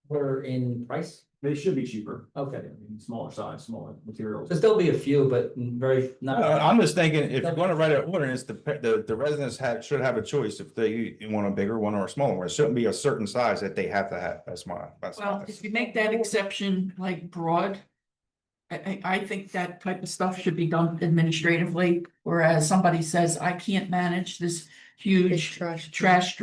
were in price? They should be cheaper. Okay, I mean, smaller size, smaller materials. there'll still be a few, but very not. I'm just thinking, if you're gonna write an ordinance, the residents should have a choice if they want a bigger one or a smaller one. It shouldn't be a certain size that they have to have. That's Well, if you make that exception like broad. I think that type of stuff should be done administratively, whereas somebody says, I can't manage this huge trash.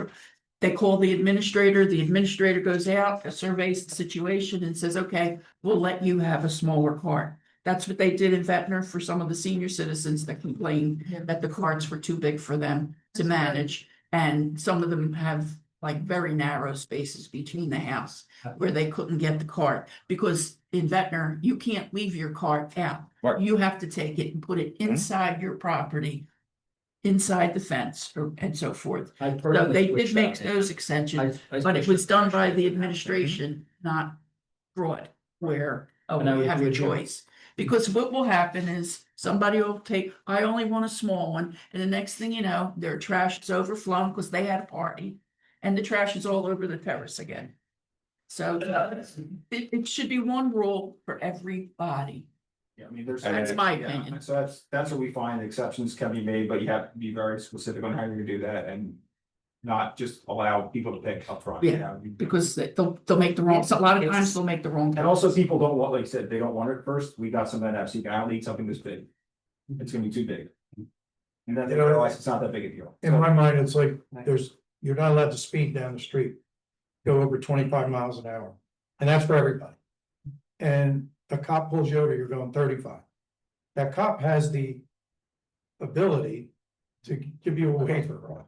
They call the administrator goes out, surveys the situation and says, okay, we'll let you have a smaller cart. That's what they did in Ventnor for some of the senior citizens that complained that the carts were too big for them to manage. And some of them have like very narrow spaces between the house where they couldn't get the cart. Because in Ventnor, you can't leave your cart out. Right. You have to take it and put it inside your property, inside the fence and so forth. I So personally they did switched make out. those extensions, I but it switched was it. done by the administration, not broad, where, oh, And I we would have a agree with you. choice. Because what will happen is somebody will take, I only want a small one, and the next thing you know, their trash is overflowing because they had a party. And the trash is all over the terrace again. So it should be one rule for everybody. Yeah, I mean, there's. That's my yeah, opinion. So that's what we find, exceptions can be made, but you have to be very specific on how you're gonna do that and. Not just allow people to pick up front. Yeah, Because they'll make the wrong, a lot of times they'll make the wrong. And also people don't want, like you said, they don't want it first, we got some of that, I don't need something this big. It's gonna be too big. And then they You know, realize it's not that big a deal. In my mind, it's like, you're not allowed to speed down the street. Go over 25 miles an hour, and that's for everybody. And a cop pulls you over, you're going 35. That cop has the ability to give you a waiver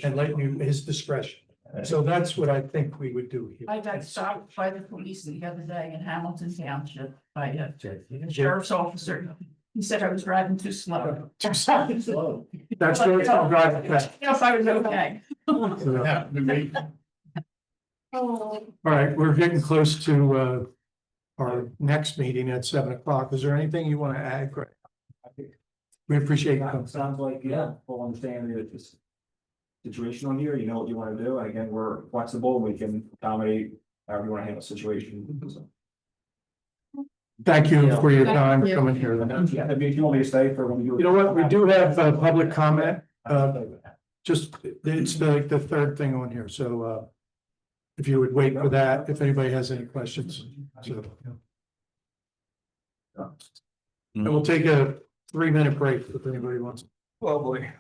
and let you, his discretion. So that's what I think we would do here. I got stopped by the police the other day in Hamilton Township by a sheriff's officer. He said I was driving too slow. That's where it's all driving fast. Yes, I was okay. All right, we're getting close to our next meeting at 7 o'clock. Is there anything you want to add, Greg? We appreciate it. Sounds like, yeah, full understanding of this. Situation on here, you know what you wanna do, and again, we're flexible, we can accommodate however you wanna handle the situation. Thank you for your Thank time you. coming here. Yeah, if you want me to stay for when you. You know what, we do have public comment, just, it's the third thing on here, so if you would wait for that, if anybody has any questions. So, and we'll take a 3-minute break if anybody wants. Well, boy.